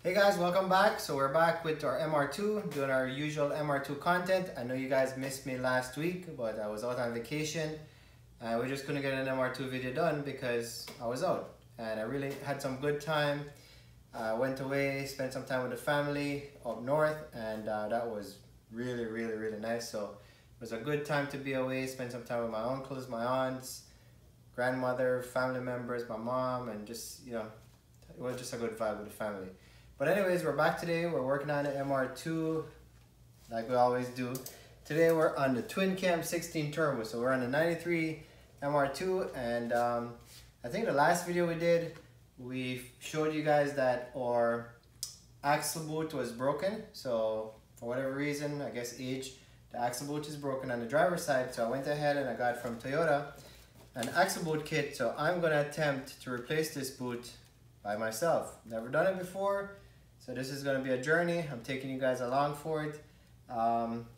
Hey guys, welcome back. So we're back with our MR2, doing our usual MR2 content. I know you guys missed me last week, but I was out on vacation. We just couldn't get an MR2 video done because I was out. And I really had some good time. I went away, spent some time with the family up north, and that was really nice. So it was a good time to be away, spend some time with my uncles, my aunts, grandmother, family members, my mom, and just, it was just a good vibe with the family. But anyways, we're back today. We're working on the MR2 like we always do. Today we're on the twin cam 16 turbo. So we're on the 93 MR2, and I think the last video we did, we showed you guys that our axle boot was broken. So for whatever reason, I guess age, the axle boot is broken on the driver's side. So I went ahead and I got from Toyota an axle boot kit. So I'm gonna attempt to replace this boot by myself. Never done it before. So this is going to be a journey. I'm taking you guys along for it.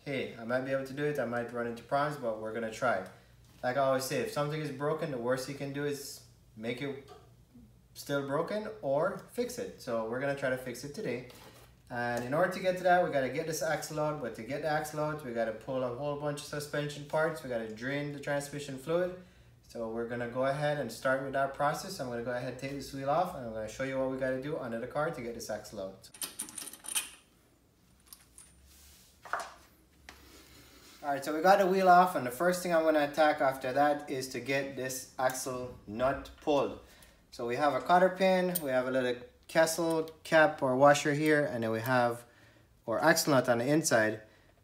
Hey, I might be able to do it. I might run into problems, but we're going to try. Like I always say, if something is broken, the worst you can do is make it still broken or fix it. So we're going to try to fix it today. And in order to get to that, we got to get this axle out. But to get the axle out, we got to pull a whole bunch of suspension parts. We got to drain the transmission fluid. So we're going to go ahead and start with that process. I'm going to go ahead and take this wheel off, and I'm going to show you what we got to do under the car to get this axle out. Alright, so we got the wheel off, and the first thing I'm going to attack after that is to get this axle nut pulled. So we have a cotter pin, we have a little castle cap or washer here, and then we have our axle nut on the inside.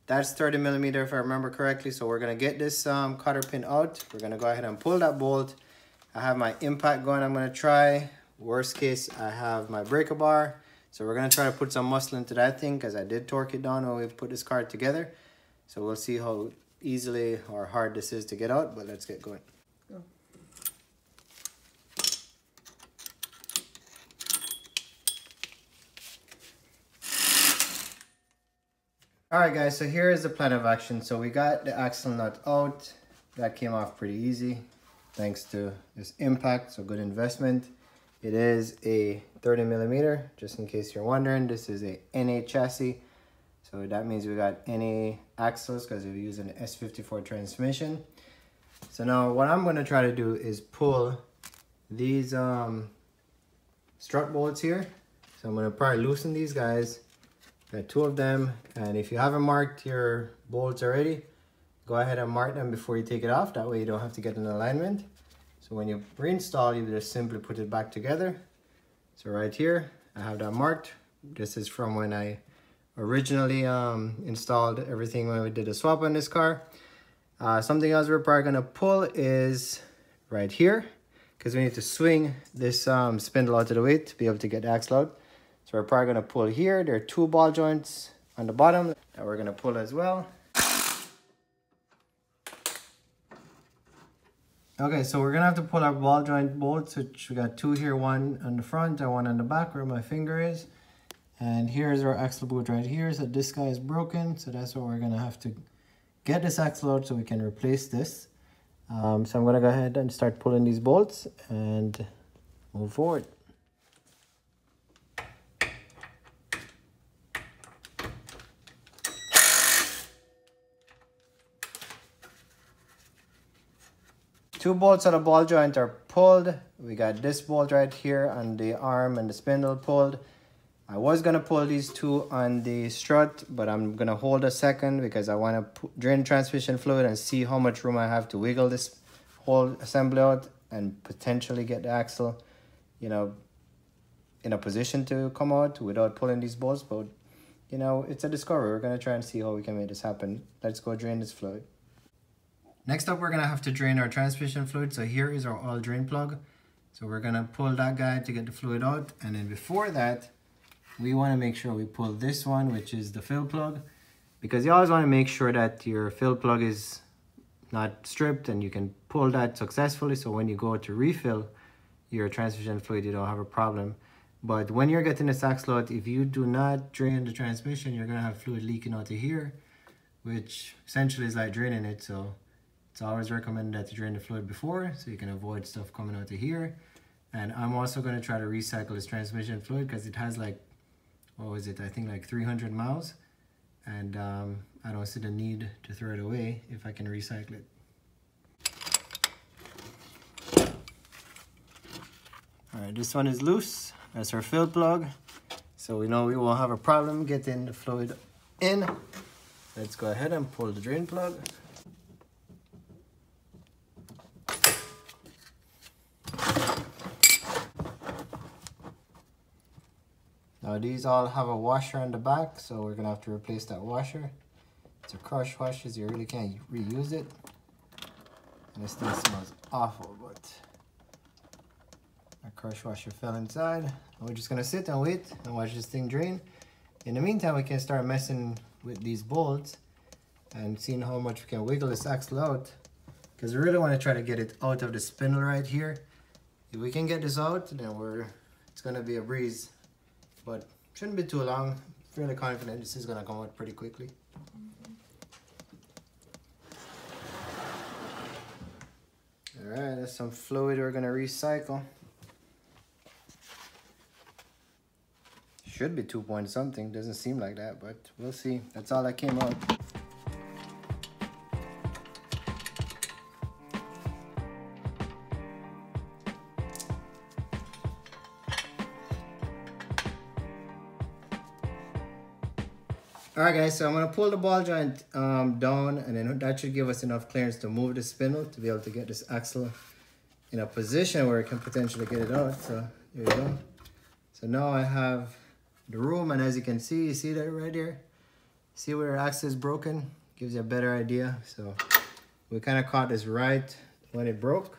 That's 30 millimeter if I remember correctly. So we're gonna get this cotter pin out. We're gonna go ahead and pull that bolt. I have my impact going, I'm gonna try. Worst case, I have my breaker bar. So we're gonna try to put some muscle into that thing because I did torque it down when we put this car together. So we'll see how easily or hard this is to get out, but let's get going. Go. Alright guys, so here is the plan of action. So we got the axle nut out. That came off pretty easy thanks to this impact, so good investment. It is a 30 millimeter, just in case you're wondering. This is a NA chassis, so that means we got NA axles because we're using an s54 transmission. So now what I'm going to try to do is pull these strut bolts here. So I'm going to probably loosen these guys. Got two of them, and if you haven't marked your bolts already, go ahead and mark them before you take it off. That way you don't have to get an alignment. So when you reinstall, you just simply put it back together. So right here, I have that marked. This is from when I originally installed everything when we did a swap on this car. Something else we're probably gonna pull is right here, because we need to swing this spindle out of the way to be able to get the axle out. So we're probably going to pull here. There are two ball joints on the bottom that we're going to pull as well. Okay, so we're going to have to pull our ball joint bolts, which we got two here, one on the front and one on the back where my finger is. And here's our axle boot right here. So this guy is broken, so that's what we're going to have to get this axle out so we can replace this. So I'm going to go ahead and start pulling these bolts and move forward. Two bolts of the ball joint are pulled. We got this bolt right here on the arm and the spindle pulled. I was gonna pull these two on the strut, but I'm gonna hold a second because I wanna drain transmission fluid and see how much room I have to wiggle this whole assembly out and potentially get the axle, in a position to come out without pulling these bolts. But, it's a discovery. We're gonna try and see how we can make this happen. Let's go drain this fluid. Next up, we're going to have to drain our transmission fluid. So here is our oil drain plug. So we're going to pull that guy to get the fluid out. And then before that, we want to make sure we pull this one, which is the fill plug. Because you always want to make sure that your fill plug is not stripped and you can pull that successfully. So when you go to refill your transmission fluid, you don't have a problem. But when you're getting this axle out, if you do not drain the transmission, you're going to have fluid leaking out of here, which essentially is like draining it. So it's always recommended that you drain the fluid before so you can avoid stuff coming out of here. And I'm also going to try to recycle this transmission fluid because it has like what was it, I think like 300 miles, and I don't see the need to throw it away if I can recycle it. Alright, this one is loose. That's our fill plug, so we know we won't have a problem getting the fluid in. Let's go ahead and pull the drain plug. Now these all have a washer on the back, so we're gonna have to replace that washer. It's a crush washer, so you really can't reuse it. And this thing smells awful, but our crush washer fell inside. And we're just gonna sit and wait and watch this thing drain. In the meantime, we can start messing with these bolts and seeing how much we can wiggle this axle out, because we really want to try to get it out of the spindle right here. If we can get this out, then it's gonna be a breeze. But shouldn't be too long. Fairly confident this is gonna come out pretty quickly. Alright, that's some fluid we're gonna recycle. Should be 2 point something, doesn't seem like that, but we'll see. That's all that came out. Alright guys, so I'm going to pull the ball joint down, and then that should give us enough clearance to move the spindle to be able to get this axle in a position where it can potentially get it out. So there you go. So now I have the room, and as you can see, you see that right here? See where our axle is broken? Gives you a better idea. So we kind of caught this right when it broke.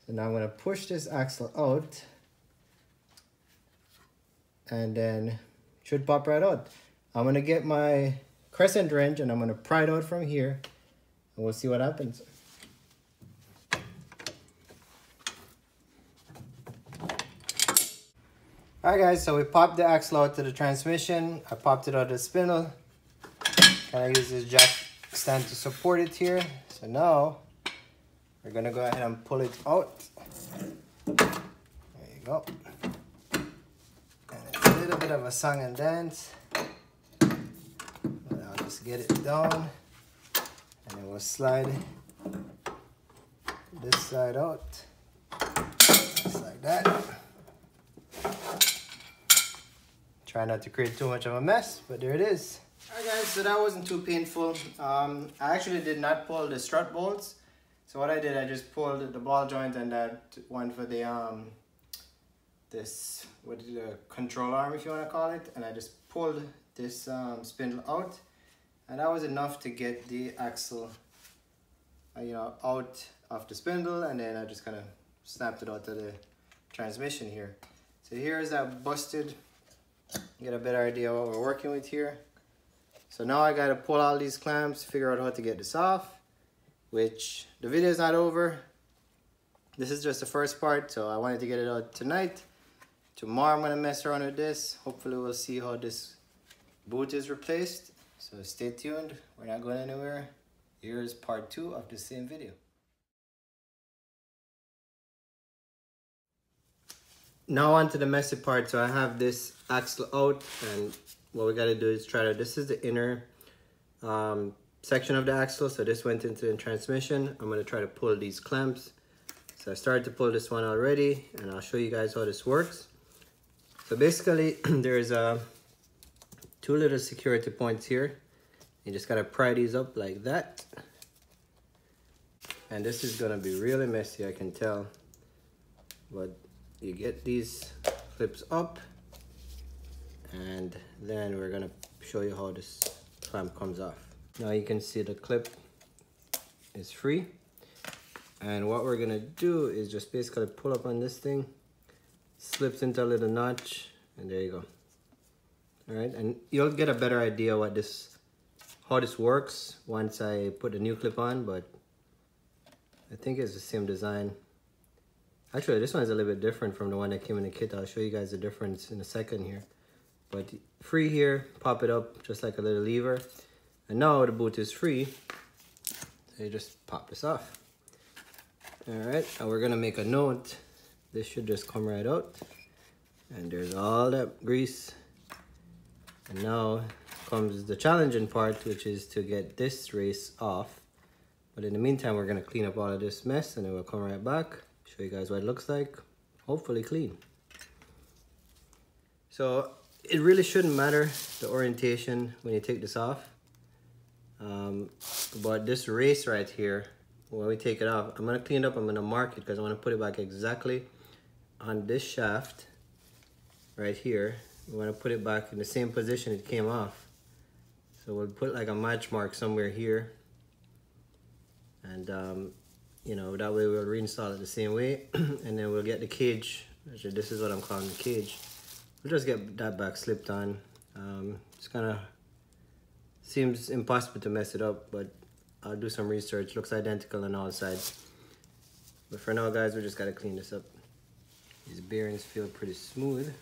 So now I'm going to push this axle out, and then it should pop right out. I'm gonna get my crescent wrench and I'm gonna pry it out from here, and we'll see what happens. Alright guys, so we popped the axle out to the transmission. I popped it out of the spindle. Kind of use this jack stand to support it here. So now we're gonna go ahead and pull it out. There you go. And it's a little bit of a song and dance. Get it down, and then we'll slide this side out just like that. Try not to create too much of a mess, but there it is. Alright guys, so that wasn't too painful. I actually did not pull the strut bolts. So what I did, I just pulled the ball joint and that one for the the control arm, if you want to call it, and I just pulled this spindle out. And that was enough to get the axle, out of the spindle, and then I just kind of snapped it out of the transmission here. So here's that busted. Get a better idea what we're working with here. So now I got to pull all these clamps, figure out how to get this off, which the video is not over. This is just the first part, so I wanted to get it out tonight. Tomorrow I'm going to mess around with this. Hopefully we'll see how this boot is replaced. So stay tuned, we're not going anywhere. Here's part 2 of the same video. Now on to the messy part. So I have this axle out, and what we got to do is this is the inner section of the axle. So this went into the transmission. I'm going to try to pull these clamps. So I started to pull this one already, and I'll show you guys how this works. So basically there's two little security points here. You just gotta pry these up like that. And this is gonna be really messy, I can tell. But you get these clips up, and then we're gonna show you how this clamp comes off. Now you can see the clip is free. And what we're gonna do is just basically pull up on this thing, slips into a little notch, and there you go. All right, and you'll get a better idea how this works once I put the new clip on, but I think it's the same design. Actually, this one's a little bit different from the one that came in the kit. I'll show you guys the difference in a second here. But free here, pop it up just like a little lever. And now the boot is free, so you just pop this off. All right, and we're gonna make a note. This should just come right out. And there's all that grease And now comes the challenging part, which is to get this race off. But in the meantime, we're gonna clean up all of this mess and then we'll come right back, show you guys what it looks like. Hopefully clean. So it really shouldn't matter the orientation when you take this off. But this race right here, when we take it off, I'm gonna clean it up, I'm gonna mark it because I wanna put it back exactly on this shaft right here. We wanna put it back in the same position it came off. So we'll put like a match mark somewhere here. And you know, that way we'll reinstall it the same way. And then we'll get the cage. Actually, this is what I'm calling the cage. We'll just get that back slipped on. It's kind of seems impossible to mess it up, but I'll do some research. Looks identical on all sides. But for now, guys, we just gotta clean this up. These bearings feel pretty smooth.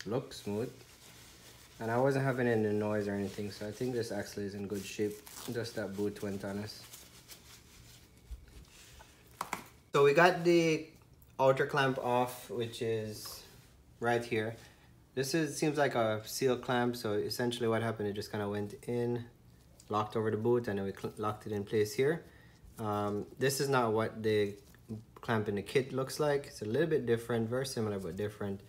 Look smooth. And I wasn't having any noise or anything, so I think this axle is in good shape. Just that boot went on us. So we got the outer clamp off, which is right here. This seems like a seal clamp, so essentially what happened, it just kind of went in, locked over the boot, and then we locked it in place here. This is not what the clamp in the kit looks like. It's a little bit different, very similar but different.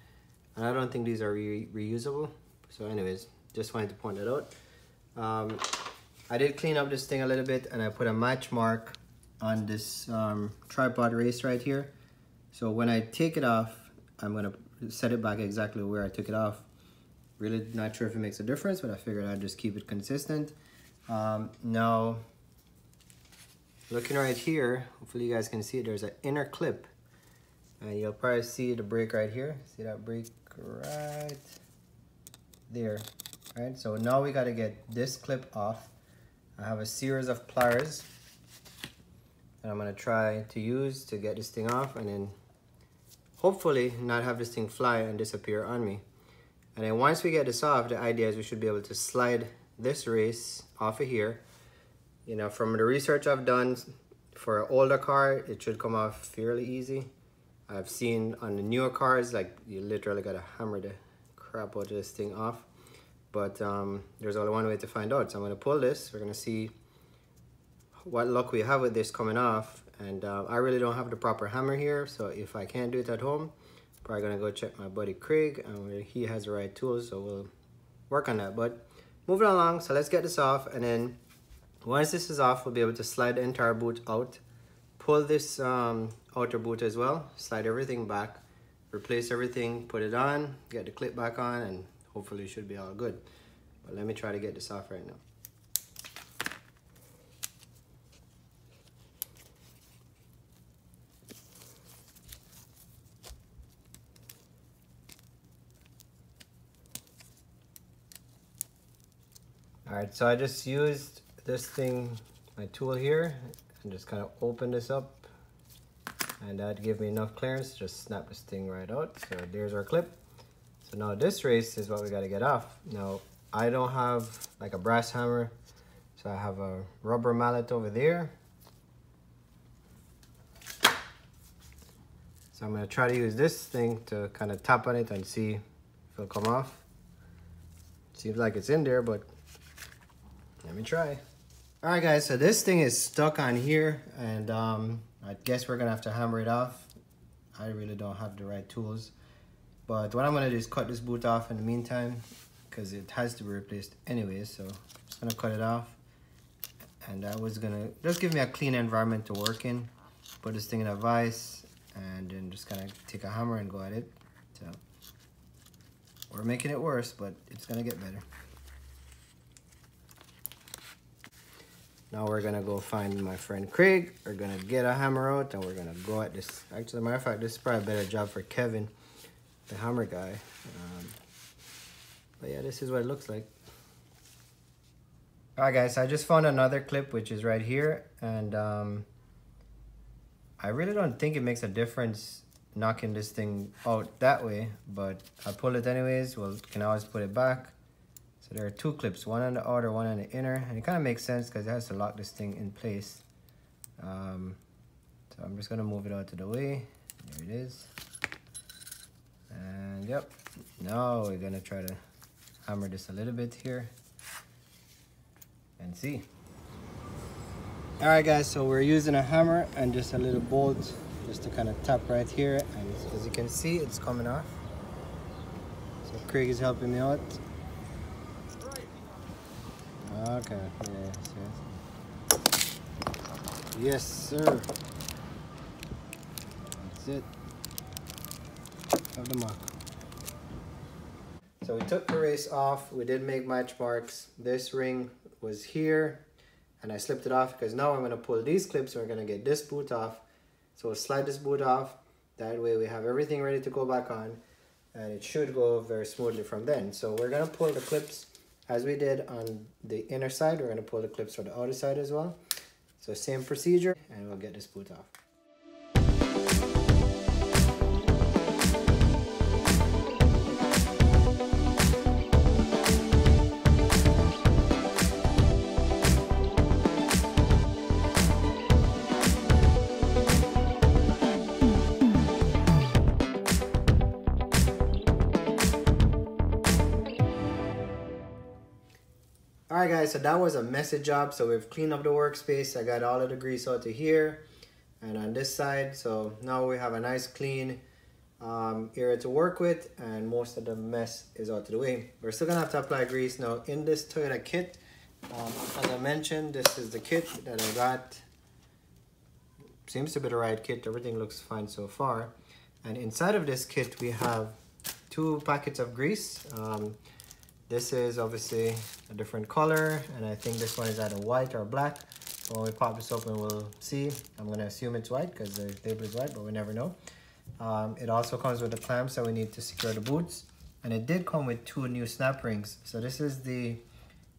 And I don't think these are reusable. So anyways, just wanted to point that out. I did clean up this thing a little bit and I put a match mark on this tripod race right here. So when I take it off, I'm gonna set it back exactly where I took it off. Really not sure if it makes a difference, but I figured I'd just keep it consistent. Now, looking right here, hopefully you guys can see it, there's an inner clip. And you'll probably see the brake right here. See that brake right there, right? So now we got to get this clip off. I have a series of pliers that I'm going to try to use to get this thing off, and then hopefully not have this thing fly and disappear on me. And then once we get this off, the idea is we should be able to slide this race off of here. You know, from the research I've done, for an older car, it should come off fairly easy. I've seen on the newer cars, like you literally got to hammer the crap out of this thing off. But there's only one way to find out. So I'm going to pull this. We're going to see what luck we have with this coming off. And I really don't have the proper hammer here, so if I can't do it at home, probably going to go check my buddy Craig, and he has the right tools, so we'll work on that. But moving along, so let's get this off, and then once this is off, we'll be able to slide the entire boot out, pull this outer boot as well, slide everything back, replace everything, put it on, get the clip back on, and hopefully it should be all good. But let me try to get this off right now. Alright, so I just used this thing, my tool here, and just kind of open this up, and that gave me enough clearance to just snap this thing right out. So there's our clip. So now this race is what we got to get off. Now I don't have like a brass hammer, so I have a rubber mallet over there. So I'm going to try to use this thing to kind of tap on it and see if it'll come off. Seems like it's in there, but let me try. All right, guys, so this thing is stuck on here, and I guess we're gonna have to hammer it off. I really don't have the right tools, but what I'm gonna do is cut this boot off in the meantime, because it has to be replaced anyway. So I'm just gonna cut it off, and that was gonna just give me a clean environment to work in. Put this thing in a vise, and then just kind of take a hammer and go at it. So we're making it worse, but it's gonna get better. Now we're gonna go find my friend Craig. We're gonna get a hammer out and we're gonna go at this. Actually, matter of fact, this is probably a better job for Kevin, the hammer guy. But yeah, this is what it looks like. All right, guys, so I just found another clip, which is right here. And I really don't think it makes a difference knocking this thing out that way, but I pull it anyways. Well, can always put it back. So there are two clips, one on the outer, one on the inner, and it kind of makes sense because it has to lock this thing in place. So I'm just gonna move it out of the way. There it is. And yep, now we're gonna try to hammer this a little bit here and see. All right guys, so we're using a hammer and just a little bolt just to kind of tap right here, and as you can see, it's coming off. So Craig is helping me out. Okay, yes sir. That's it. Of the mark. So we took the race off. We did make match marks. This ring was here, and I slipped it off because now I'm going to pull these clips and we're going to get this boot off. So we'll slide this boot off. That way we have everything ready to go back on, and it should go very smoothly from then. So we're going to pull the clips as we did on the inner side. We're going to pull the clips for the outer side as well. So same procedure, and we'll get this boot off. Alright guys, so that was a messy job. So we've cleaned up the workspace. I got all of the grease out to here and on this side. So now we have a nice clean area to work with, and most of the mess is out of the way. We're still gonna have to apply grease. Now in this Toyota kit, as I mentioned, this is the kit that I got. Seems to be the right kit. Everything looks fine so far. And inside of this kit we have 2 packets of grease. This is obviously a different color, and I think this one is either white or black. So when we pop this open, we'll see. I'm going to assume it's white because the label is white, but we never know. It also comes with the clamps that we need to secure the boots. And it did come with 2 new snap rings. So this is the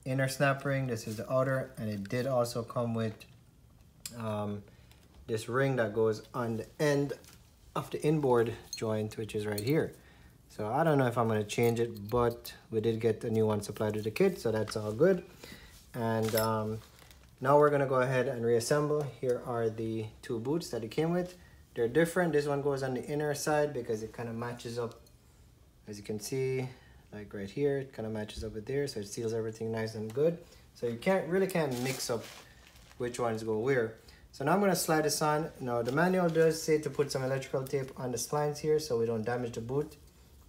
inner snap ring, this is the outer, and it did also come with this ring that goes on the end of the inboard joint, which is right here. So I don't know if I'm going to change it, but we did get a new one supplied to the kit, so that's all good. And now we're going to go ahead and reassemble. Here are the 2 boots that it came with. They're different. This one goes on the inner side because it kind of matches up, as you can see, like right here. It kind of matches up with there, so it seals everything nice and good. So you really can't mix up which ones go where. So now I'm going to slide this on. Now the manual does say to put some electrical tape on the splines here so we don't damage the boot.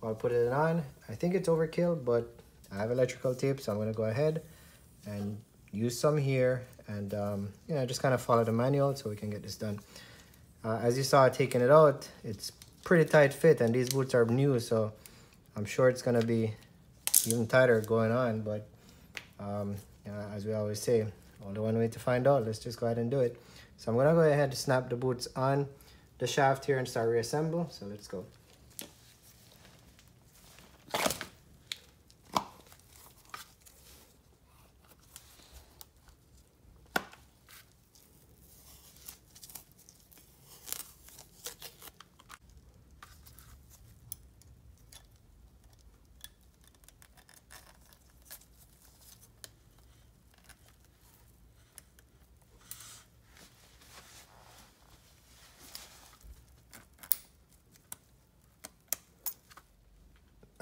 I'll put it on. I think it's overkill, but I have electrical tape, so I'm going to go ahead and use some here and you know, just kind of follow the manual so we can get this done. As you saw taking it out, it's pretty tight fit, and these boots are new, so I'm sure it's going to be even tighter going on, but you know, as we always say, only one way to find out. Let's just go ahead and do it. So I'm going to go ahead and snap the boots on the shaft here and start reassemble. So let's go.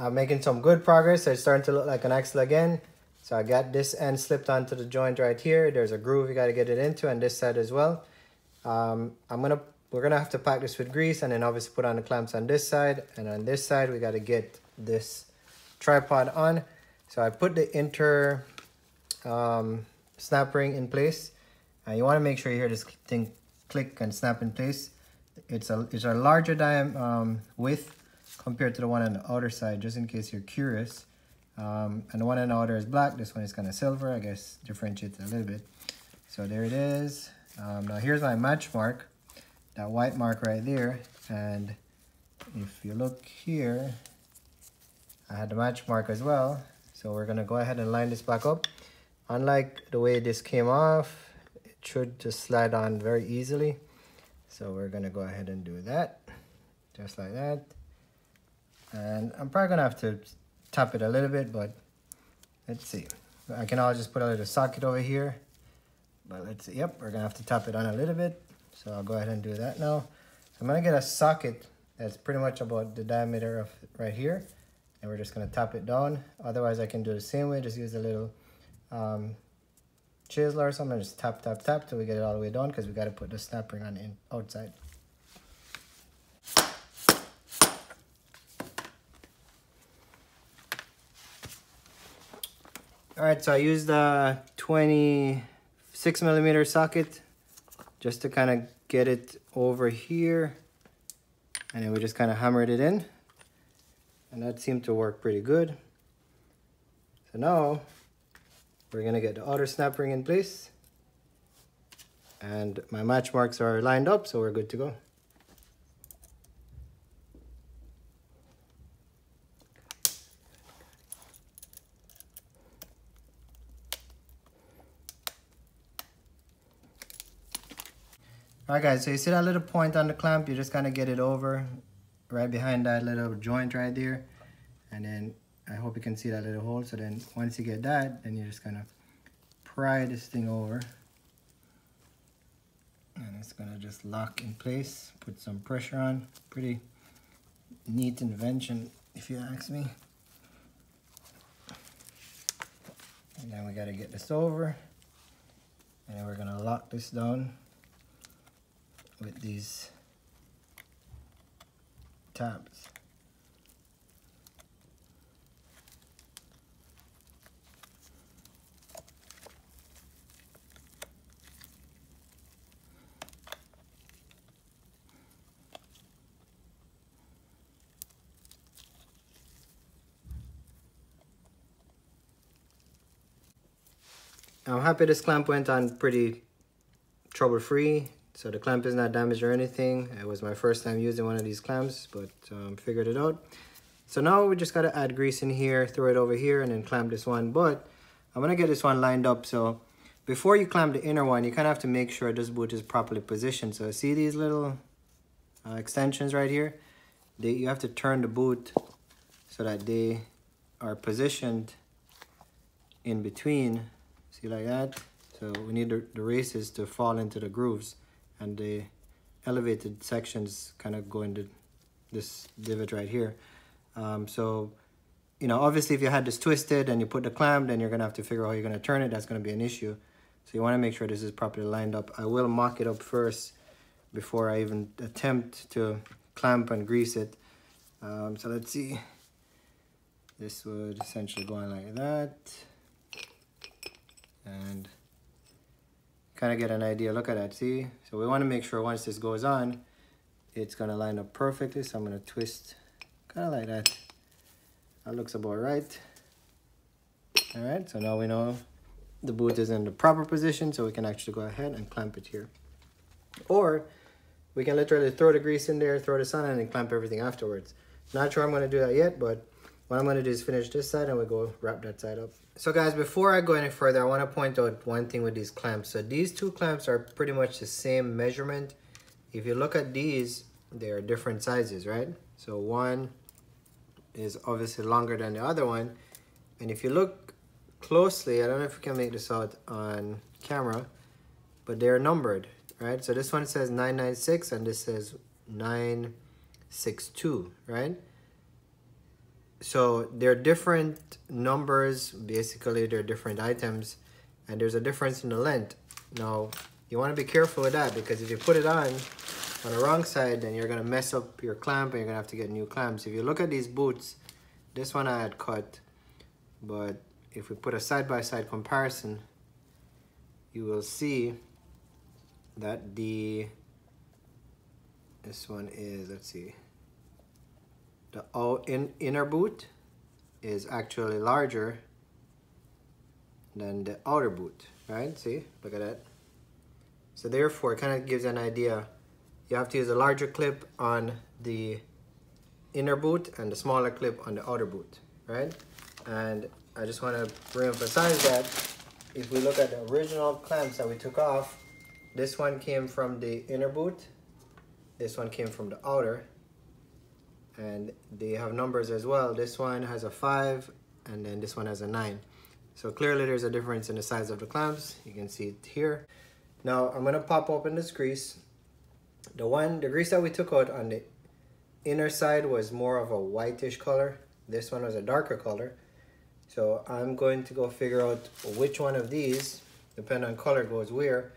I'm making some good progress. It's starting to look like an axle again. So I got this end slipped onto the joint right here. There's a groove you got to get it into, and this side as well. We're gonna have to pack this with grease, and then obviously put on the clamps on this side, and on this side we got to get this tripod on. So I put the inter snap ring in place, and you want to make sure you hear this thing click and snap in place. It's a larger width compared to the one on the outer side, just in case you're curious. And the one on the outer is black. This one is kind of silver. I guess differentiates a little bit. So there it is. Now here's my match mark, that white mark right there. And if you look here, I had the match mark as well. So we're gonna go ahead and line this back up. Unlike the way this came off, it should just slide on very easily. So we're gonna go ahead and do that, just like that. And I'm probably gonna have to tap it a little bit, but let's see. I can always just put a little socket over here, but let's see. Yep, we're gonna have to tap it on a little bit. So I'll go ahead and do that now. So I'm gonna get a socket that's pretty much about the diameter of right here. and we're just gonna tap it down. Otherwise I can do the same way, just use a little chisel or something, just tap tap tap till we get it all the way down, because we got to put the snap ring on the outside. Alright, so I used the 26mm socket just to kind of get it over here, and then we just kind of hammered it in, and that seemed to work pretty good. So now we're gonna get the outer snap ring in place, and my match marks are lined up, so we're good to go. Alright guys, so you see that little point on the clamp, you just kind of get it over right behind that little joint right there, and then I hope you can see that little hole. So then once you get that, then you just kind of pry this thing over, and it's gonna just lock in place, put some pressure on. Pretty neat invention if you ask me. And then we gotta get this over, and then we're gonna lock this down with these tabs. I'm happy this clamp went on pretty trouble-free. So the clamp is not damaged or anything. It was my first time using one of these clamps, but figured it out. So now we just gotta add grease in here, throw it over here, and then clamp this one. But I'm gonna get this one lined up. So before you clamp the inner one, you kind of have to make sure this boot is properly positioned. So see these little extensions right here? You have to turn the boot so that they are positioned in between. See, like that? So we need the races to fall into the grooves, and the elevated sections kind of go into this divot right here. So, you know, obviously if you had this twisted and you put the clamp, then you're gonna have to figure out how you're gonna turn it. That's gonna be an issue. So you wanna make sure this is properly lined up. I will mock it up first before I even attempt to clamp and grease it. So let's see. This would essentially go on like that. And kind of get an idea. Look at that, see? So we want to make sure once this goes on, it's going to line up perfectly. So I'm going to twist kind of like that. That looks about right. All right, so now we know the boot is in the proper position, so we can actually go ahead and clamp it here. Or we can literally throw the grease in there, throw this on, and then clamp everything afterwards. Not sure I'm going to do that yet, but what I'm going to do is finish this side and we'll go wrap that side up. So guys, before I go any further, I want to point out one thing with these clamps. So these two clamps are pretty much the same measurement. If you look at these, they are different sizes, right? So one is obviously longer than the other one. And if you look closely, I don't know if we can make this out on camera, but they're numbered, right? So this one says 996 and this says 962, right? So they're different numbers, basically they're different items, and there's a difference in the length. Now, you want to be careful with that, because if you put it on the wrong side, then you're going to mess up your clamp and you're going to have to get new clamps. If you look at these boots, this one I had cut, but if we put a side-by-side comparison, you will see that this one is, let's see, the inner boot is actually larger than the outer boot, right? See, look at that. So therefore, it kind of gives an idea. You have to use a larger clip on the inner boot and the smaller clip on the outer boot, right? And I just want to reemphasize that if we look at the original clamps that we took off, this one came from the inner boot, this one came from the outer, and they have numbers as well. This one has a 5 and then this one has a 9. So clearly there's a difference in the size of the clamps. You can see it here. Now I'm gonna pop open this grease. The grease that we took out on the inner side was more of a whitish color, This one was a darker color. So I'm going to go figure out which one of these, depending on color, goes where.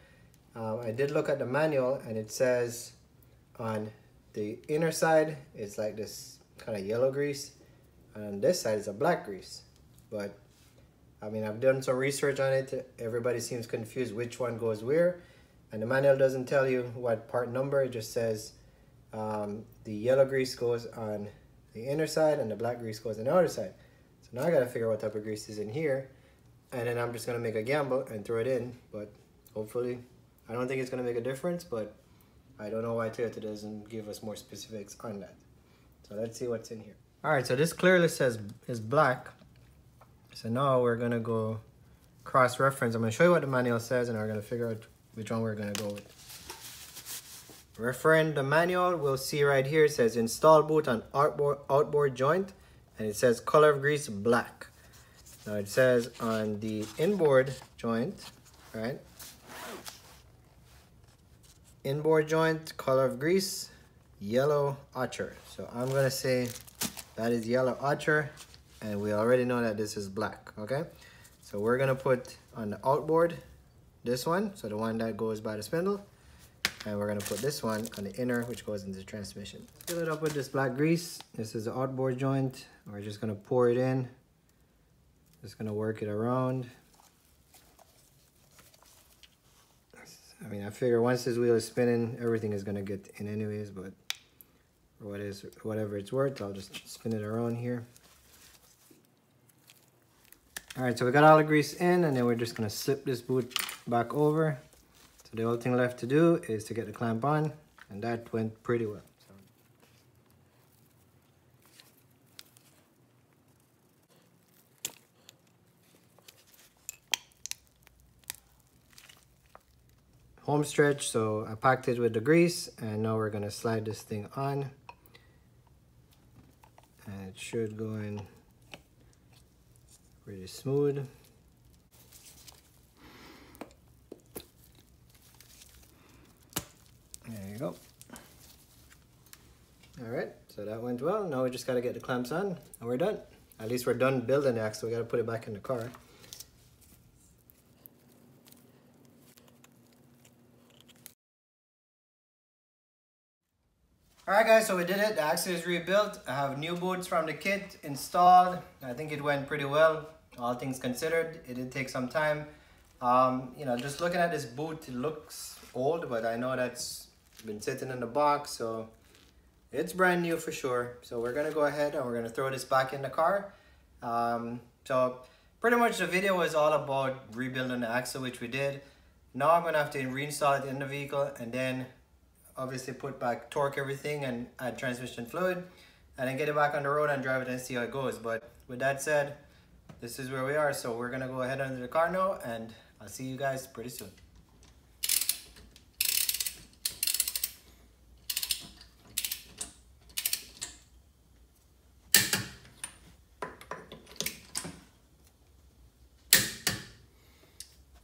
I did look at the manual, and it says on the inner side it's like this kind of yellow grease, and on this side is a black grease. But I mean, I've done some research on it. Everybody seems confused which one goes where, and the manual doesn't tell you what part number. It just says the yellow grease goes on the inner side and the black grease goes on the outer side. So now I gotta figure out what type of grease is in here, and then I'm just gonna make a gamble and throw it in. But hopefully, I don't think it's gonna make a difference, but I don't know why Toyota doesn't give us more specifics on that. So let's see what's in here. All right, so this clearly says is black. So now we're gonna go cross-reference. I'm gonna show you what the manual says, and we're gonna figure out which one we're gonna go with. Referring the manual, we'll see right here, it says install boot on outboard joint, and it says color of grease black. Now it says on the inboard joint, right? Inboard joint, color of grease, yellow ochre. So I'm gonna say that is yellow ochre, and we already know that this is black, okay? So we're gonna put on the outboard this one, so the one that goes by the spindle, and we're gonna put this one on the inner, which goes into the transmission. Fill it up with this black grease. This is the outboard joint. We're just gonna pour it in. Just gonna work it around. I mean, I figure once this wheel is spinning, everything is gonna get in anyways, but for whatever it's worth, I'll just spin it around here. All right, so we got all the grease in, and then we're just gonna slip this boot back over. So the only thing left to do is to get the clamp on, and that went pretty well. Home stretch, so I packed it with the grease, and now we're gonna slide this thing on, and it should go in pretty smooth. There you go. All right, so that went well. Now we just gotta get the clamps on, and we're done. At least we're done building the axle. We gotta put it back in the car. Alright guys, so we did it. The axle is rebuilt. I have new boots from the kit installed. I think it went pretty well, all things considered. It did take some time. You know, just looking at this boot, it looks old, but I know that's been sitting in the box, so it's brand new for sure. So we're gonna go ahead and we're gonna throw this back in the car. So pretty much the video was all about rebuilding the axle, which we did. Now I'm gonna have to reinstall it in the vehicle, and then obviously put back, torque everything, and add transmission fluid, and then get it back on the road and drive it and see how it goes. But with that said, this is where we are. So we're gonna go ahead under the car now, and I'll see you guys pretty soon.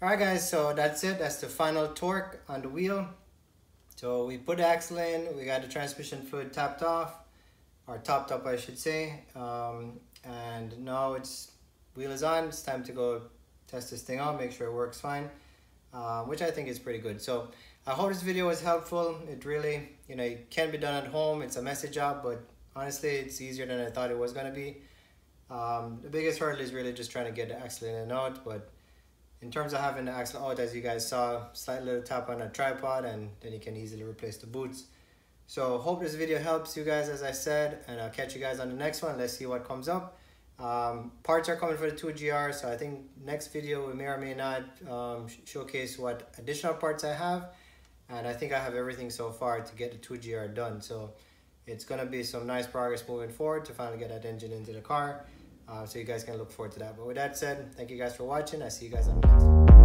Alright guys, so that's it. That's the final torque on the wheel. So we put the axle in, we got the transmission fluid tapped off, or topped up I should say, and now wheel is on. It's time to go test this thing out, make sure it works fine, which I think is pretty good. So I hope this video was helpful. It really, you know, it can be done at home. It's a messy job, but honestly it's easier than I thought it was going to be. The biggest hurdle is really just trying to get the axle in and out, but in terms of having the axle out, as you guys saw, slight little tap on a tripod, and then you can easily replace the boots. So hope this video helps you guys, as I said, and I'll catch you guys on the next one. Let's see what comes up. Parts are coming for the 2GR, so I think next video we may or may not showcase what additional parts I have, and I think I have everything so far to get the 2GR done. So it's gonna be some nice progress moving forward to finally get that engine into the car. So you guys can look forward to that. But with that said, thank you guys for watching. I see you guys on the next one.